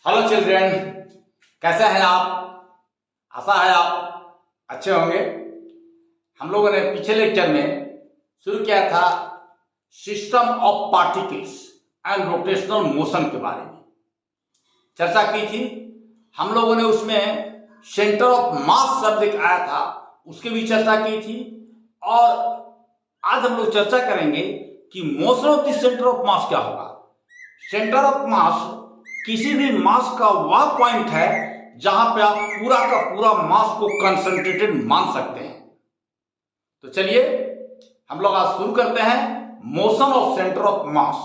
Hello children, कैसे हैं आप? आशा है आप अच्छे होंगे। हम लोगों ने पिछले लेक्चर में शुरू किया था system of particles and rotational motion के बारे में चर्चा की थी। हम लोगों ने उसमें सेंटर ऑफ मास शब्द एक आया था, उसकी भी चर्चा की थी। और आज हम लोग चर्चा करेंगे कि motion of the centre of मास क्या होगा। सेंटर ऑफ मास किसी भी मास का वह पॉइंट है जहां पे आप पूरा का पूरा मास को कंसंट्रेटेड मान सकते हैं। तो चलिए हम लोग आज शुरू करते हैं motion of centre of mass.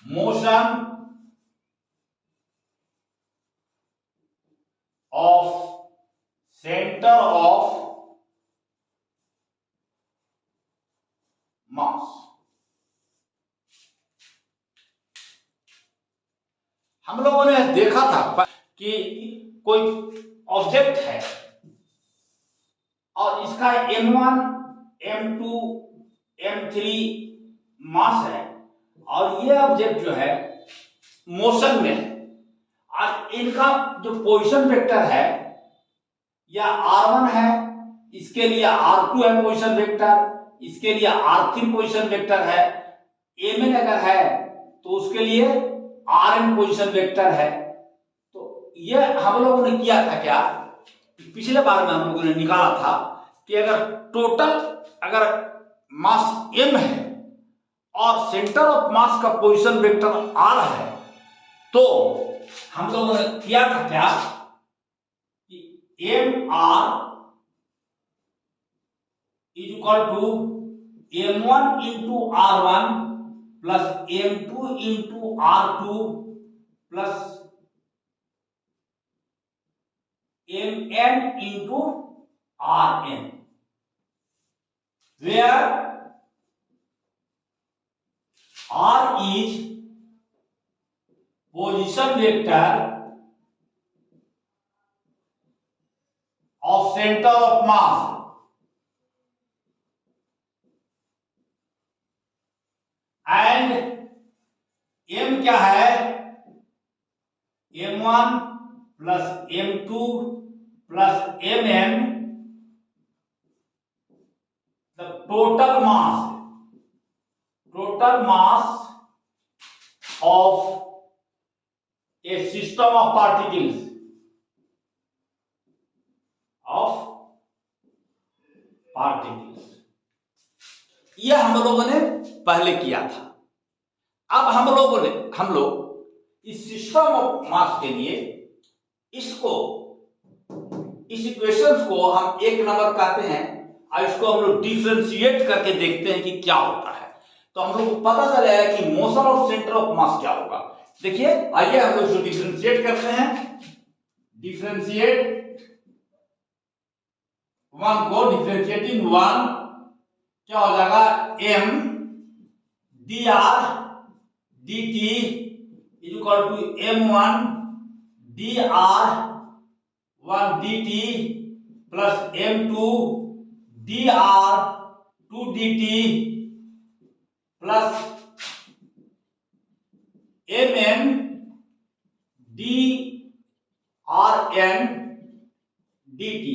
Motion of centre of मास। हम लोगों ने देखा था कि कोई ऑब्जेक्ट है और इसका m1, m2, m3 मास है और ये ऑब्जेक्ट जो है मोशन में है। और इनका जो पोजीशन वेक्टर है या r1 है, इसके लिए r2 है पोजीशन वेक्टर, इसके लिए r3 पोजीशन वेक्टर है, mn अगर है तो उसके लिए rn पोजीशन वेक्टर है। तो ये हम लोगों ने किया था क्या, पिछले बार में हम लोगों ने निकाला था कि अगर टोटल अगर मास m है और सेंटर ऑफ मास का पोजीशन वेक्टर r है तो हम लोगों ने किया था क्या कि mr is equal to m1 into r1 plus m2 into r2 plus mn into rn, where r is position vector of center of mass and m क्या है, m1 plus m2 plus mn, the total mass of a system of particles यह हम लोगों ने पहले किया था। अब हम लोग इस सिस्टम ऑफ मास के लिए इस इक्वेशंस को हम एक नंबर कहते हैं और इसको हम लोग डिफरेंशिएट करके देखते हैं कि क्या होता है। तो हम लोग को पता चलेगा कि मोशन ऑफ सेंटर ऑफ मास क्या होगा। देखिए आइए हम लोग इसको डिफरेंशिएट करते हैं। डिफरेंशिएट वन को डिफरेंशिएटिंग वन क्या हो जाएगा, m dr dt is equal to m1 dr1 dt plus m2 dr2 dt plus mn drn dt।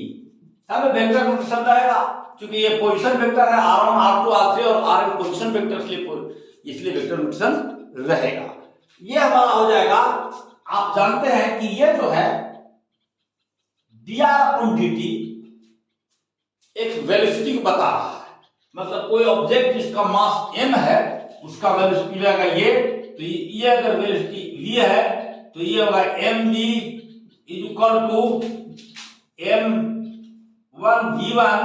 सब वेक्टर नोटेशन रहेगा क्योंकि ये पोजीशन वेक्टर है, r1 r2 r3 और rn पोजीशन वेक्टर इसलिए वेक्टर नोटेशन रहेगा। ये हमारा हो जाएगा। आप जानते हैं कि ये जो है dr/dt एक वेलोसिटी को बता रहा है, मतलब कोई ऑब्जेक्ट जिसका मास m है उसका वेलोसिटी रहेगा ये। तो ये अगर वेलोसिटी v है तो ये होगा mv is equal to m1 v1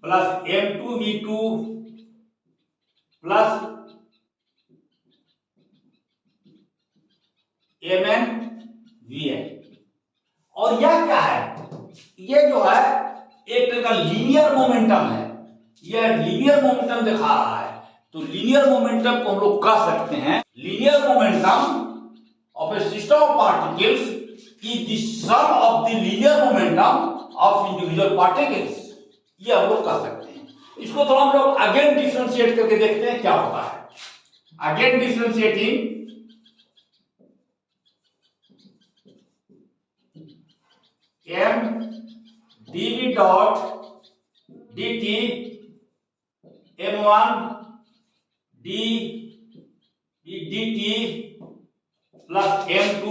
plus m2 v2 plus mn vn। और यह क्या है, ये जो है एक तरह का लीनियर मोमेंटम है, यह लीनियर मोमेंटम दिखा रहा है। तो लीनियर मोमेंटम को हम लोग कह सकते हैं linear momentum of a system of particles is the sum of the linear momentum of individual particles. ये हम लोग कह सकते हैं। इसको थोड़ा हम लोग अगेन डिफरेंशिएट करके देखते हैं क्या होता है। Again differentiating m dv dot dt m1 d dt plus m2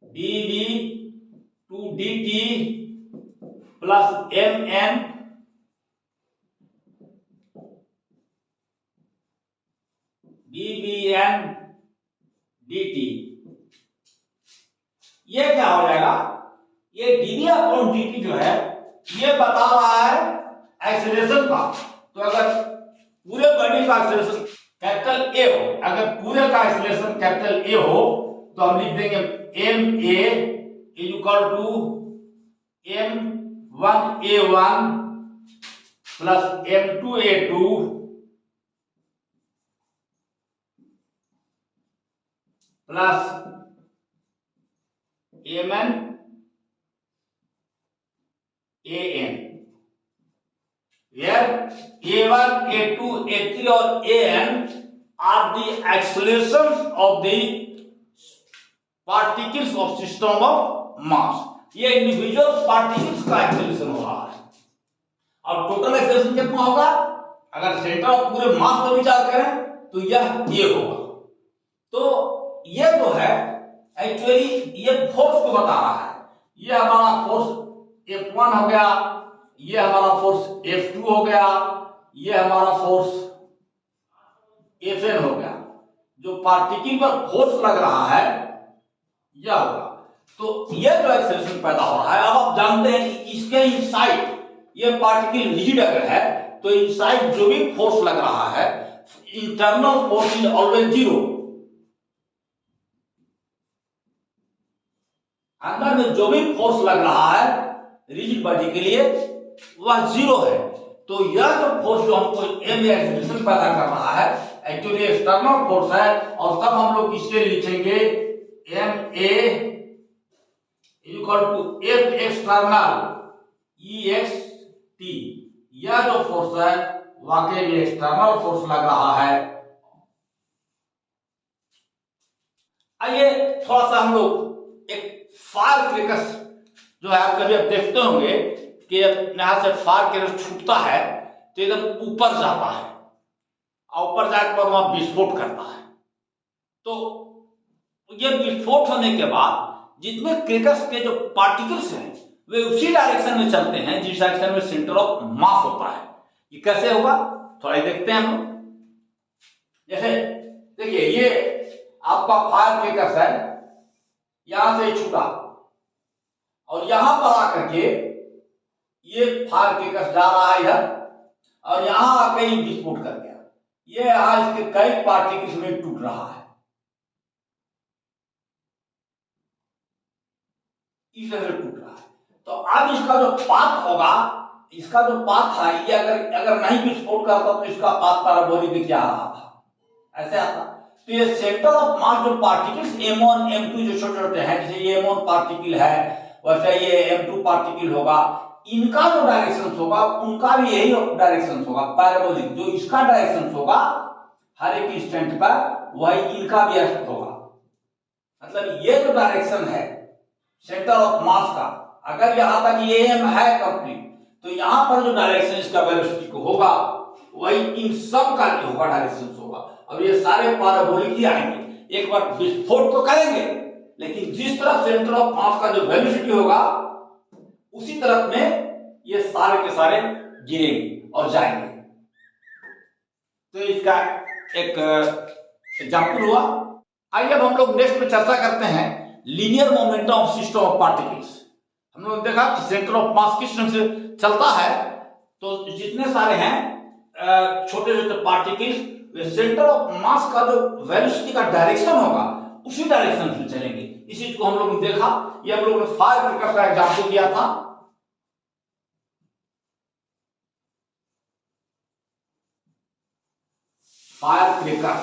dv 2 dt plus mn dvn dt। ये क्या हो जाएगा, ये dv अपॉन dt जो है ये बता रहा है एक्सीलरेशन का। तो अगर पूरे बॉडी का एक्सीलरेशन कैपिटल ए हो, अगर पूरे का एक्सीलरेशन कैपिटल ए हो तो हम लिख देंगे M A is equal to m1a1 plus m2a2 plus mn an, where a1 a2 a3 और an are the accelerations of the particles of system of mass। ये इंडिविजुअल पार्टिकल्स का acceleration हो रहा है। अब टोटल एक्सेलरेशन कितना होगा, अगर सेंटर ऑफ पूरे मास पर विचार करें तो यह ये होगा। तो ये जो है एक्चुअली ये फोर्स को बता रहा है। ये हमारा फोर्स F1 हो गया, ये हमारा फोर्स F2 हो गया, ये हमारा फोर्स Fn हो गया। जो पार्टिकल पर फोर्स लग रहा है यह होगा। तो ये जो एक्सेलरेशन पैदा हो रहा है, अब आप जानते हैं कि इसके इनसाइड ये पार्टिकल रिजिड अगर है तो इनसाइड जो भी फोर्स लग रहा है, internal force is always zero. अंदर में जो भी फोर्स लग रहा है रिजिड बॉडी के लिए वह जीरो है। तो यह जो फोर्स जो हमको एम एक्सेलरेशन पैदा कर रहा है एक्चुअली एक्सटर्नल फोर्स है। और तब हम लोग इसके लिखेंगे M A equal to F external E X T. यह जो फोर्स है वाकई में एक्सटर्नल फोर्स लग रहा है। आइए थोड़ा सा हम लोग एक फायर क्रैकर्स जो है आप कभी देखते होंगे कि यहां से फायर क्रैकर छूटता है तो एकदम ऊपर जाता है और ऊपर जाकर बाद वहां विस्फोट करता है। तो ये विस्फोट होने के बाद जितने क्रैकर्स के जो पार्टिकल्स हैं वे उसी डायरेक्शन में चलते हैं जिस डायरेक्शन में सेंटर ऑफ मास होता है। ये कैसे होगा थोड़ा देखते हैं हम लोग। जैसे देखिए ये आपका फायर क्रैकर्स है, यहां से छूटा और यहां पर आकर के ये फायर क्रैकर्स जा रहा है इधर और यहां आके ही विस्फोट कर गया। ये यहां इसके कई पार्टिकल्स में टूट रहा है, इस तरह टूट रहा है। तो अब इसका जो पाथ होगा, इसका जो पाथ है ये अगर नहीं विस्फोट करता तो इसका पाथ पैराबोलिक में क्या आ रहा था, ऐसे आता। तो ये सेंटर ऑफ मास जो पार्टिकल्स m1 m2 जो छोटे छोटे हैं, जैसे ये m1 पार्टिकल है वैसे ये m2 पार्टिकल होगा, इनका जो डायरेक्शन होगा उनका भी यही डायरेक्शन होगा पैराबोलिक। जो इसका डायरेक्शन होगा हर एक इंस्टेंट पर वही इनका भी होगा। मतलब ये जो डायरेक्शन है सेंटर ऑफ मास का, अगर यहां तक ये एम है कंप्लीट तो यहां पर जो डायरेक्शन इसका वेलोसिटी को होगा वही इन सब का होगा डायरेक्शन होगा। अब ये सारे पैराबोलिक ही आएंगे, एक बार विस्फोट तो करेंगे लेकिन जिस तरफ सेंटर ऑफ मास का जो वेलोसिटी होगा उसी तरफ में ये सारे के सारे गिरेंगे और जाएंगे। तो इसका एक एग्जांपल हुआ। आइए अब हम लोग नेक्स्ट में चर्चा करते हैं linear momentum of system of particles. हम लोग देखा कि सेंटर ऑफ मास किस ढंग से चलता है, तो जितने सारे हैं छोटे छोटे पार्टिकल्स सेंटर ऑफ मास का जो वेलोसिटी का डायरेक्शन होगा उसी डायरेक्शन से चलेंगे। इस चीज को हम लोग ने देखा, ये हम लोग ने फायर क्रैकर का एग्जांपल दिया था। फायर क्रैकर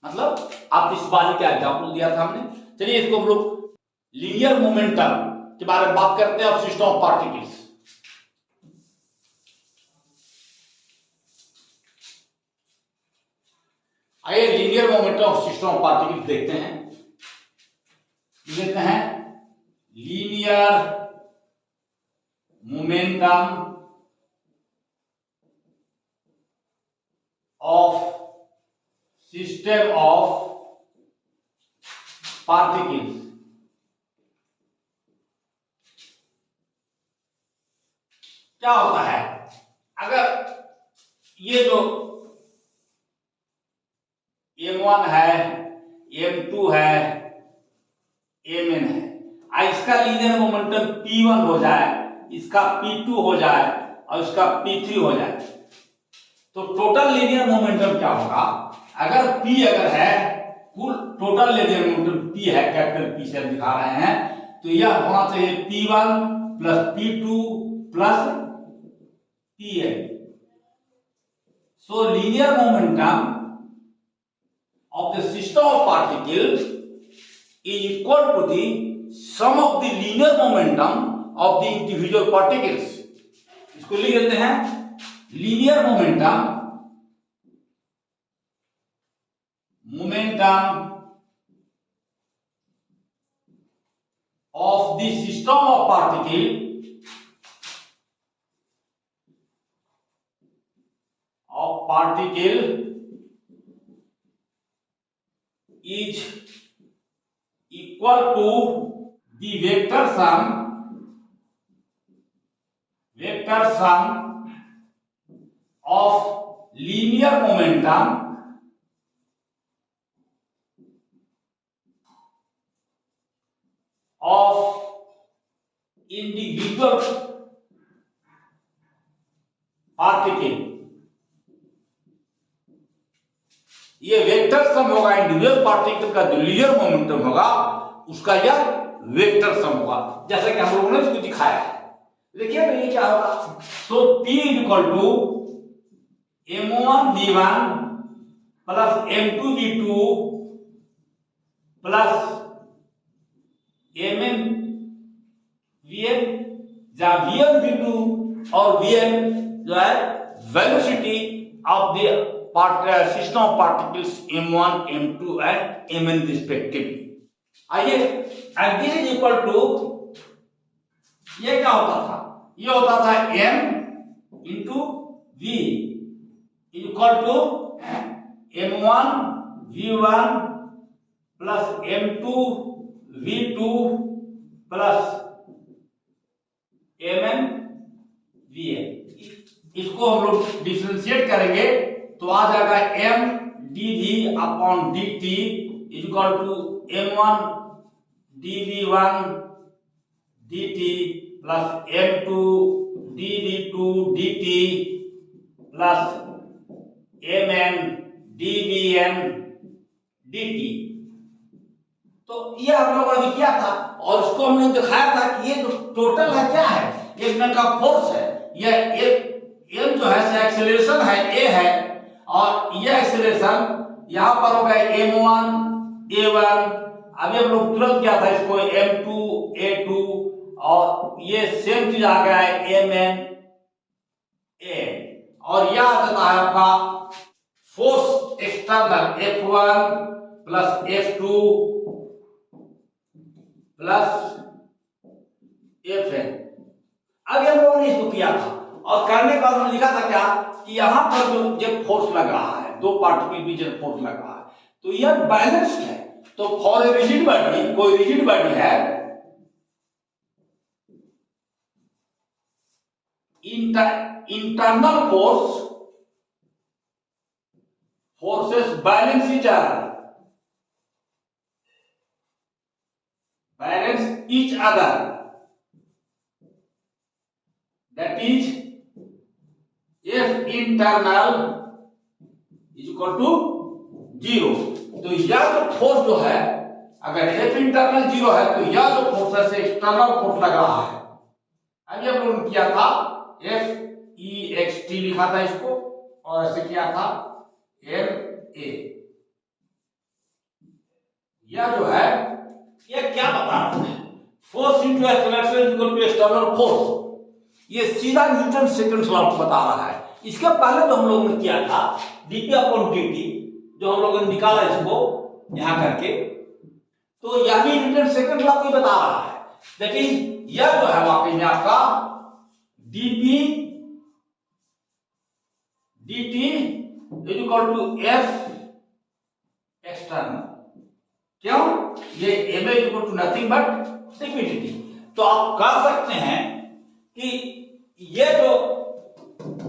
मतलब आप इस बात का एग्जांपल दिया था हमने। चलिए इसको हम लोग लीनियर मोमेंटम के बारे में बात करते हैं और सिस्टम ऑफ पार्टिकल्स। आइए linear momentum of system of particles देखते हैं। Linear momentum of system of particles. क्या होता है, अगर ये जो m1 है, m2 है, mn है, इसका लीनियर मोमेंटम p1 हो जाए, इसका p2 हो जाए और इसका p3 हो जाए, तो टोटल लीनियर मोमेंटम क्या होगा? अगर p अगर है, कुल टोटल लीनियर मोमेंटम p है, कैपिटल P से दिखा रहे हैं, तो यह होना चाहिए p1 plus p2 plus pn। So linear momentum of the system of particles is equal to the sum of the linear momentum of the individual particles। इसको लिख देते हैं linear momentum of the system of particle is equal to the vector sum of linear momentum of individual particle। ये vector sum होगा individual particle का, जो linear momentum होगा उसका यह वेक्टर सम होगा, जैसे कि हम लोगों ने इसको दिखाया है। देखिए ये क्या होगा, so P equal to m1 v1 plus m2 v2 plus mn vn, जहां vn v2 और vn जो है velocity of the system of particles m1, m2 and mn respectively। आइए, and this is equal to, ये क्या होता था, ये होता था m into v is equal to m1 v1 plus m2 v2 plus mn vn। इसको हम लोग डिफरेंशिएट करेंगे तो आ जाएगा m dv upon dt equal to m1 dv1 dt plus m2 dv2 dt plus mn dvn dt। तो ये हम लोगों ने किया था और इसको हमने दिखाया था कि ये जो टोटल है क्या है, एक में का फोर्स है, यह m जो है एक्सेलरेशन है, a है, और ये एक्सेलरेशन यहां पर हो गया m1 a1। अभी हम लोग तुरंत किया था इसको m2 a2, और ये सेम चीज आ गया है mn a, और यह आ जाता है आपका force external F1 plus F2 plus Fn। अभी हम लोगों ने इसको किया था और करने के बाद हमने लिखा था क्या कि यहां पर जो फोर्स लग रहा है, दो पार्टिकल के बीच में फोर्स लग रहा है, तो यह बैलेंस्ड है। तो फॉर ए रिजिड बॉडी, कोई रिजिड बॉडी है, internal forces balance each other, that is F internal is equal to 0। तो यह जो फोर्स जो है, अगर F इंटरनल 0 है तो यह जो फोर्स है एक्सटर्नल फोर्स लग रहा है। अभी हम लोगों ने किया था Fext लिखा था इसको, और ऐसे किया था Ma। यह जो है यह क्या बता रहा है, force into acceleration equal to external force. ये सीधा न्यूटन सेकंड लॉ बता रहा है। इसके पहले जो हम लोगों ने किया था dp अपॉन dt, जो हम लोगों ने निकाला इसको यहां करके, तो यह भी न्यूटन सेकंड लॉ को बता रहा है। दैट इज यह जो है वाकई में आपका dp dt is equal to f external. क्यों? ये m is equal to nothing but dp dt। तो आप कह सकते हैं कि ये जो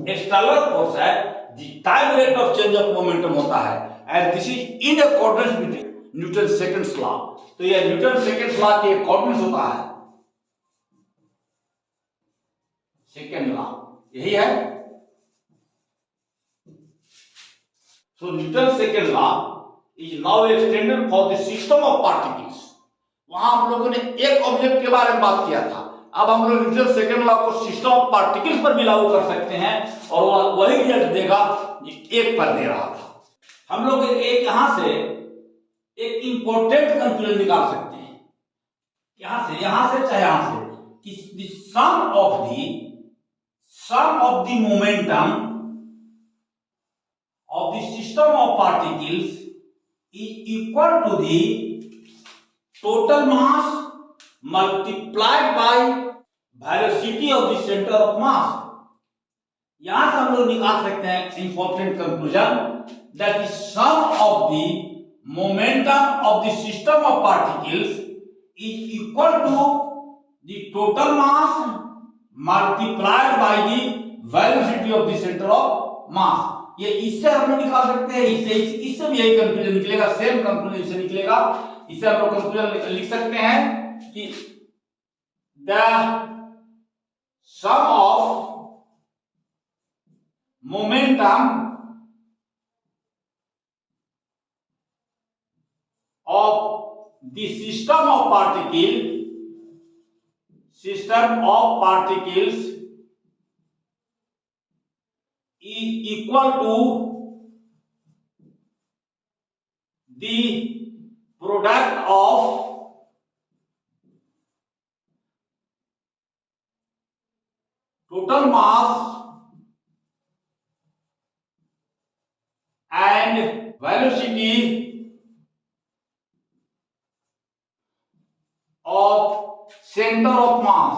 एक्सटर्नल फोर्स है the time rate of change of momentum होता है and this is in accordance with Newton seconds law. तो ये न्यूटन सेकंड्स लॉ के अकॉर्डेंस होता है, सेकंड लॉ यही है। So Newton second law is now extended for the system of particles. वहां हम लोगों ने एक ऑब्जेक्ट के बारे में बात किया था, अब हम लोग न्यूटन सेकंड लॉ को सिस्टम ऑफ पार्टिकल्स पर भी लागू कर सकते हैं और वही रिजल्ट देगा एक पर दे रहा था। हम लोग एक यहां से एक इंपॉर्टेंट कंक्लूजन निकाल सकते हैं, यहां से चाहे यहां से, कि the sum of the momentum of the system of particles is equal to the total mass multiplied by velocity of the centre of mass. यहां से हम लोग निकाल सकते हैं important conclusion that the sum of the momentum of the system of particles is equal to the total mass multiplied by the velocity of the centre of mass. ये इससे हम लोग निकाल सकते हैं, इससे भी यही कंक्लूजन निकलेगा, सेम कंक्लूजन से निकलेगा। इससे हम लोग कंक्लूजन लिख सकते हैं कि the sum of momentum of the system of particles is equal to the product of total mass and velocity of center of mass।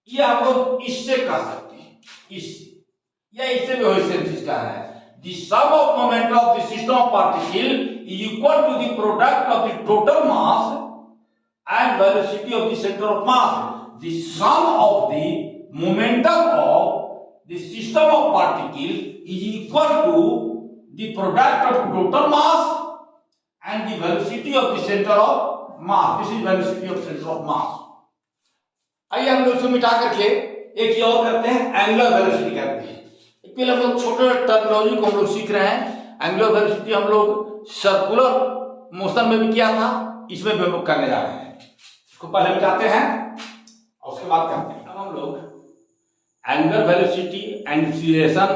ये हम लोग इससे कर सकते हैं, इससे या इससे भी वही सेम चीज का है। The sum of moment of the system of particle is equal to the product of the total mass and velocity of the centre of mass. The sum of the momentum of the system of particle is equal to the product of total mass and the velocity of the centre of mass. This is velocity of centre of mass. आइए हम लोग इसको मिटा करके एक चीज और करते हैं, एंगुलर वेलोसिटी करते हैं। पहले हम लोग छोटे टर्मिनोलॉजी को हम लोग सीख रहे हैं। एंगुलर वेलोसिटी हम लोग सर्कुलर मोशन में भी किया था, इसमें भी हम लोग करने जा रहे हैं। इसको पहले मिटाते हैं और उसके बाद करते हैं। अब हम लोग angular velocity and acceleration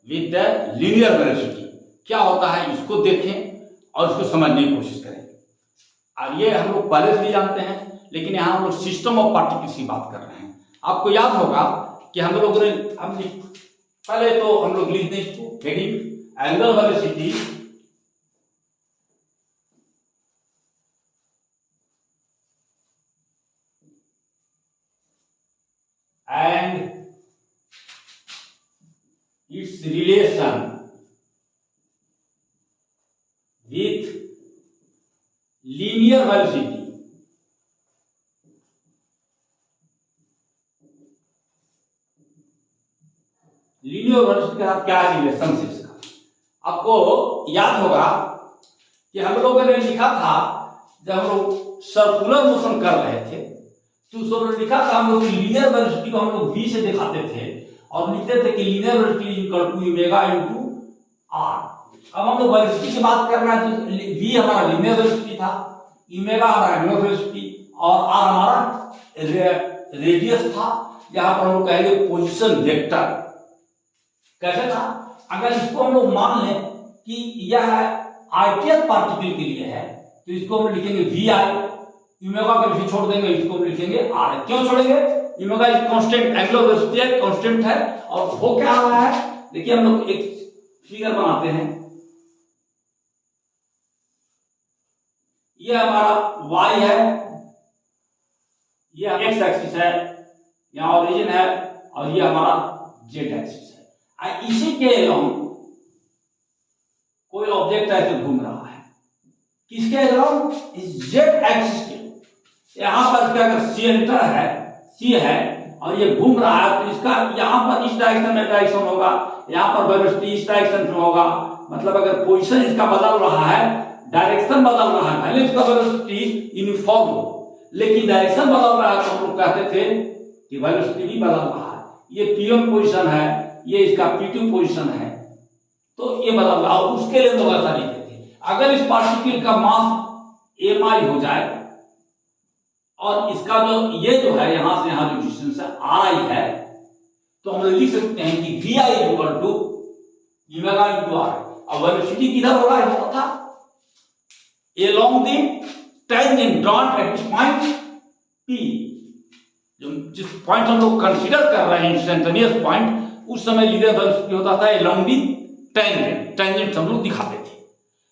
with the linear velocity क्या होता है इसको देखें और इसको समझने की कोशिश करें। और ये हम लोग पहले से भी जानते हैं, लेकिन यहाँ हम लोग सिस्टम ऑफ पार्टिकल्स की बात कर रहे हैं। आपको याद होगा कि हम लोगों ने पहले तो हम लोग लिख दें इसको heading angular velocity and it's relation with linear velocity. Linear velocity के साथ क्या रिलेशनशिप का आपको याद होगा कि हम लोगों ने लिखा था जब हम लोग सर्कुलर मोशन कर रहे थे तो उस समय लिखा था हम लोग लीनियर वेलोसिटी को हम लोग v से दिखाते थे और लिखते थे कि linear velocity is equal to omega into r। अब हम लोग वेलोसिटी की बात कर रहे हैं तो v हमारा लीनियर वेलोसिटी था, ओमेगा हमारा एंगुलर वेलोसिटी और r हमारा रेडियस था। यहाँ पर हम लोग कहेंगे पोजीशन वेक्टर। कैसे था? अगर इसको हम लोग मान लें कि यह आइडियल पार्टिकल के लिए है तो इसको हम लिखेंगे वी आई, ओमेगा का भी छोड़ देंगे, इसको हम लिखेंगे आर। क्यों छोड़ेंगे? ओमेगा एक कांस्टेंट एंगुलर वेलोसिटी है, कांस्टेंट है और वो क्या रहा है देखिए हम लोग एक फिगर बनाते हैं। ये हमारा y है, ये x एक्सिस है, यहाँ ओरिजिन है, और ये हमारा z एक्सिस है। इसी के अलोंग कोई ऑब्जेक्ट ऐसे घूम रहा है, किसके अलोंग? इस z एक्सिस के। यहां पर इसका अगर सेंटर है, c है, और ये घूम रहा है, तो इसका यहां पर इस डायरेक्शन में डायरेक्शन होगा, यहां पर वेलोसिटी इस डायरेक्शन में होगा। मतलब अगर पोजीशन इसका बदल रहा है, डायरेक्शन बदल रहा है, भले इसका वेलोसिटी यूनिफॉर्म हो, लेकिन डायरेक्शन बदल रहा है, तो हम लोग कहते थे कि वेलोसिटी भी बदल रहा है। ये p1 पोजीशन है, ये इसका p2 पोजीशन है, तो ये बदल रहा है। उसके लिए लोग ऐसा लिखते थे, अगर इस पार्टिकल का मास mi हो जाए और इसका ये जो है यहां से यहां जो डिस्टेंस है ri है, तो हम लोग लिख सकते हैं कि vi equal to omega into r। अब वेलोसिटी किधर होगा? ये था along the tangent drawn at point p। जिस पॉइंट हम लोग कंसीडर कर रहे हैं इंस्टेंटेनियस पॉइंट, उस समय लीनियर वेलोसिटी होता था along the tangent। टेंजेंट हम लोग दिखाते थे।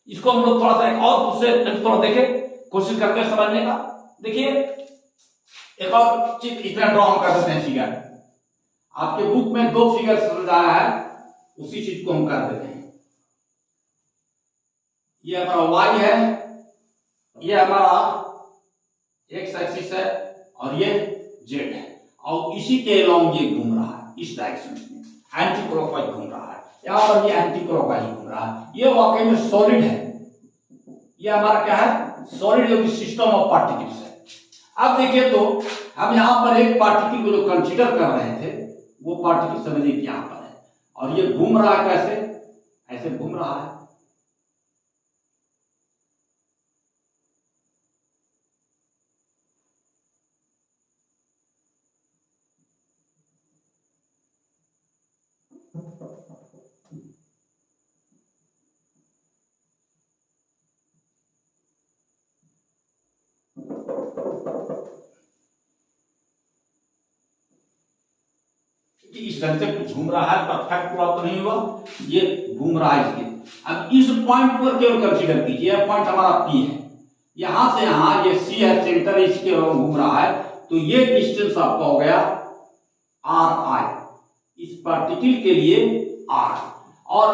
इसको हम लोग थोड़ा सा एक और दूसरे थोड़ा देखे, कोशिश करते हैं समझने का। देखिए एक और चित्र इतना ड्रॉ हम कर देते हैं फिगर। आपके बुक में 2 फिगर समझाया है, उसी चीज को हम कर देते हैं। ये हमारा y है, ये हमारा x एक्सिस है, और ये z है, और इसी के अलोंग ये घूम रहा है इस डायरेक्शन में, एंटी क्लॉकवाइज घूम रहा है। यहां पर ये एंटी क्लॉकवाइज घूम रहा है। ये वाकई में सॉलिड है, ये हमारा क्या है? सॉलिड, जो कि सिस्टम ऑफ पार्टिकल्स है। अब देखिए तो हम यहां पर एक पार्टिकल को जो कंसीडर कर रहे थे, वो पार्टिकल समझिए कि यहां पर है, और ये घूम रहा है कैसे? ऐसे घूम रहा है। इस ढंग से कुछ घूम रहा है, परफेक्ट पूरा तो नहीं हुआ, ये घूम रहा है इसके। अब इस पॉइंट पर केवल कंसीडर कीजिए, यह पॉइंट हमारा P है, यहां से यहां ये C है, सेंटर इसके घूम रहा है, तो ये डिस्टेंस आपका हो गया Ri, इस पार्टिकल के लिए R। और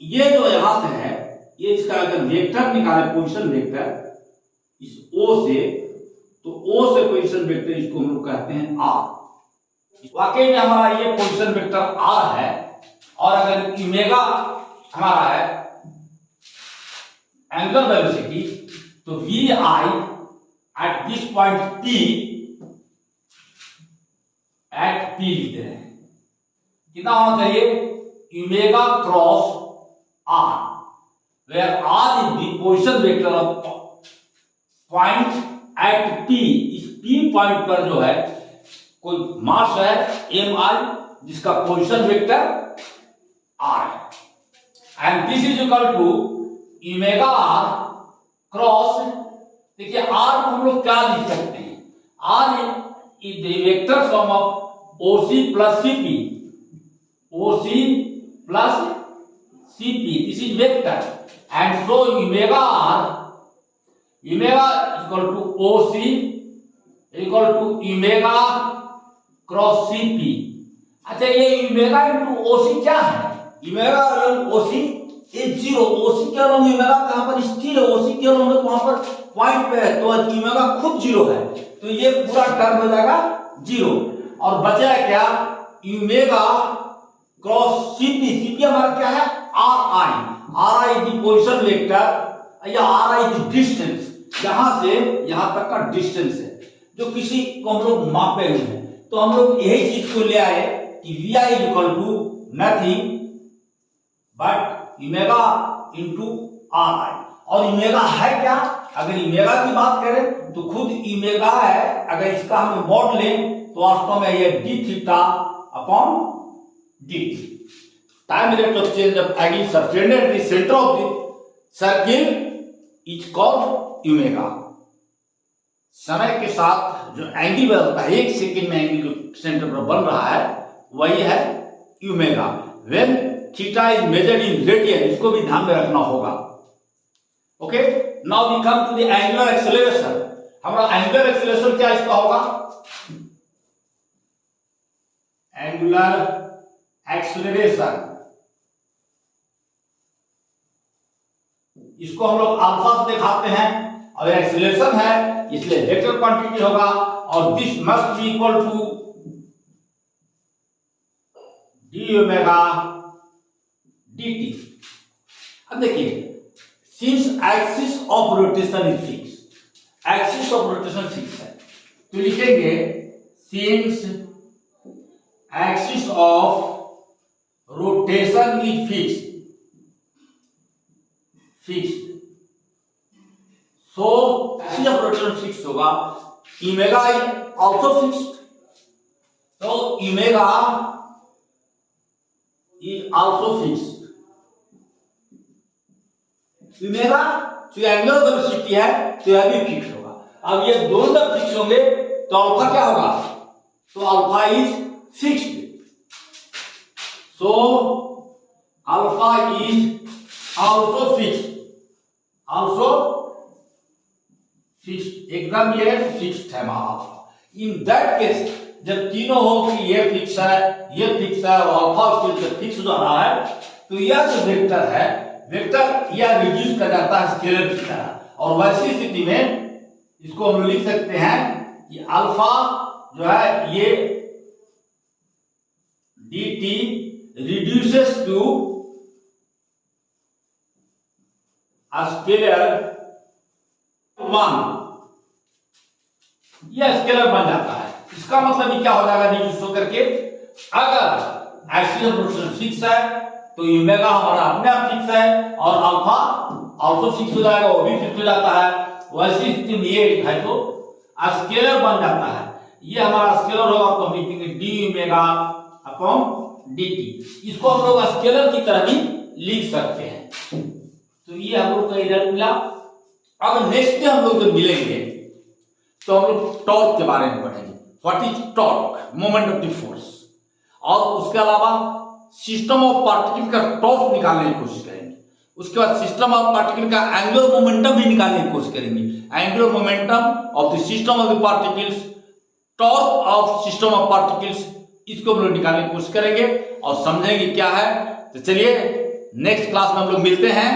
ये जो यहां से है, ये इसका अगर वेक्टर निकाले, पोजीशन वेक्टर इस O से, तो O से पोजीशन वेक्टर इसको हम लोग कहते हैं R। वाकई में हमारा ये पोजीशन वेक्टर R है, और अगर ओमेगा हमारा है एंगुलर वेलोसिटी, तो vi at this point P at P लिखते हैं। कितना होना चाहिए? Omega cross R, where R is the position vector of point at P। इस P पॉइंट पर जो है कोई मास है mi, जिसका पोजीशन वेक्टर r है, and this is equal to omega r cross. देखिए r को हम लोग क्या लिख सकते हैं? r is the vector sum of OC plus CP, OC plus CP, this is vector, and so omega r, omega equal to OC equal to omega cross CP। अच्छा, ये ओमेगा इनटू OC क्या है? Omega along OC is 0। OC के along omega कहां पर स्थिर है? OC के अलोंग वहां पर पॉइंट पे है, तो ओमेगा खुद 0 है, तो ये पूरा टर्म हो जाएगा 0, और बचा क्या? Omega cross CP। CP हमारा क्या है? Ri is the position vector, या Ri इज द डिस्टेंस, यहां से यहां तक का डिस्टेंस है, जो किसी को हम लोग मापे हुए हैं। तो हम लोग यही चीज को ले आए कि vi equal to nothing but omega into ri। और ओमेगा है क्या? अगर ओमेगा की बात करें तो खुद ओमेगा है, अगर इसका हम मॉड लें तो वास्तव में ये d theta upon dt। Time rate of change of angle subtended at the centre of the circle is called omega. समय के साथ जो एंगल बदलता है, 1 सेकंड में एंगल जो सेंटर पर बन रहा है, वही है omega. When theta is measured in radian, इसको भी ध्यान में रखना होगा। Okay. Now we come to the angular acceleration. हमारा एंगुलर एक्सेलरेशन क्या इसका होगा? एंगुलर एक्सेलरेशन इसको हम लोग अल्फा से दिखाते हैं, और एक्सेलरेशन है इसलिए वेक्टर क्वांटिटी होगा, और this must be equal to D omega dt। अब देखिए, since axis of rotation is fix, axis of rotation fix है, तो लिखेंगे since axis of rotation is fixed, so axis of rotation fix होगा, omega is also fixed, तो omega is also fixed. Omega जो angular velocity है तो यह भी फिक्स होगा। अब ये दोनों जब फिक्स होंगे तो अल्फा क्या होगा? तो alpha is fixed, so alpha is also fixed, एकदम ये फिक्स्ड है अल्फा। इन दैट केस जब तीनों हो कि ये फिक्स है, ये फिक्स है और अल्फा उसके फिक्स हो रहा है, तो यह जो वेक्टर है, वेक्टर यह रिड्यूस कर जाता है स्केलर की तरह, और वैसी स्थिति में इसको हम लिख सकते हैं कि अल्फा जो है ये dt reduces to a scalar 1, यह स्केलर बन जाता है। इसका मतलब क्या हो जाएगा रिड्यूस होकर के, अगर एक्सिस ऑफ रोटेशन फिक्स है तो ओमेगा हमारा अपने आप फिक्स है, और अल्फा आल्सो फिक्स हो जाएगा, वो भी फिक्स हो जाता है। वैसी स्थिति में ये है तो स्केलर बन जाता है, ये हमारा स्केलर होगा, तो हम लिखेंगे डी ओमेगा अपॉन dt। इसको हम लोग स्केलर की तरह भी लिख सकते हैं। तो ये हम लोग का रिजल्ट मिला। अब नेक्स्ट डे हम लोग जब मिलेंगे तो हम लोग टॉर्क के बारे में पढ़ेंगे, what is torque, moment of the force, और उसके अलावा सिस्टम ऑफ पार्टिकल का टॉर्क निकालने की कोशिश करेंगे। उसके बाद सिस्टम ऑफ पार्टिकल का एंगुलर मोमेंटम भी निकालने की कोशिश करेंगे, angular momentum of the system of the particles, torque of system of particles, इसको हम लोग निकालने की कोशिश करेंगे और समझेंगे क्या है। तो चलिए नेक्स्ट क्लास में हम लोग मिलते हैं।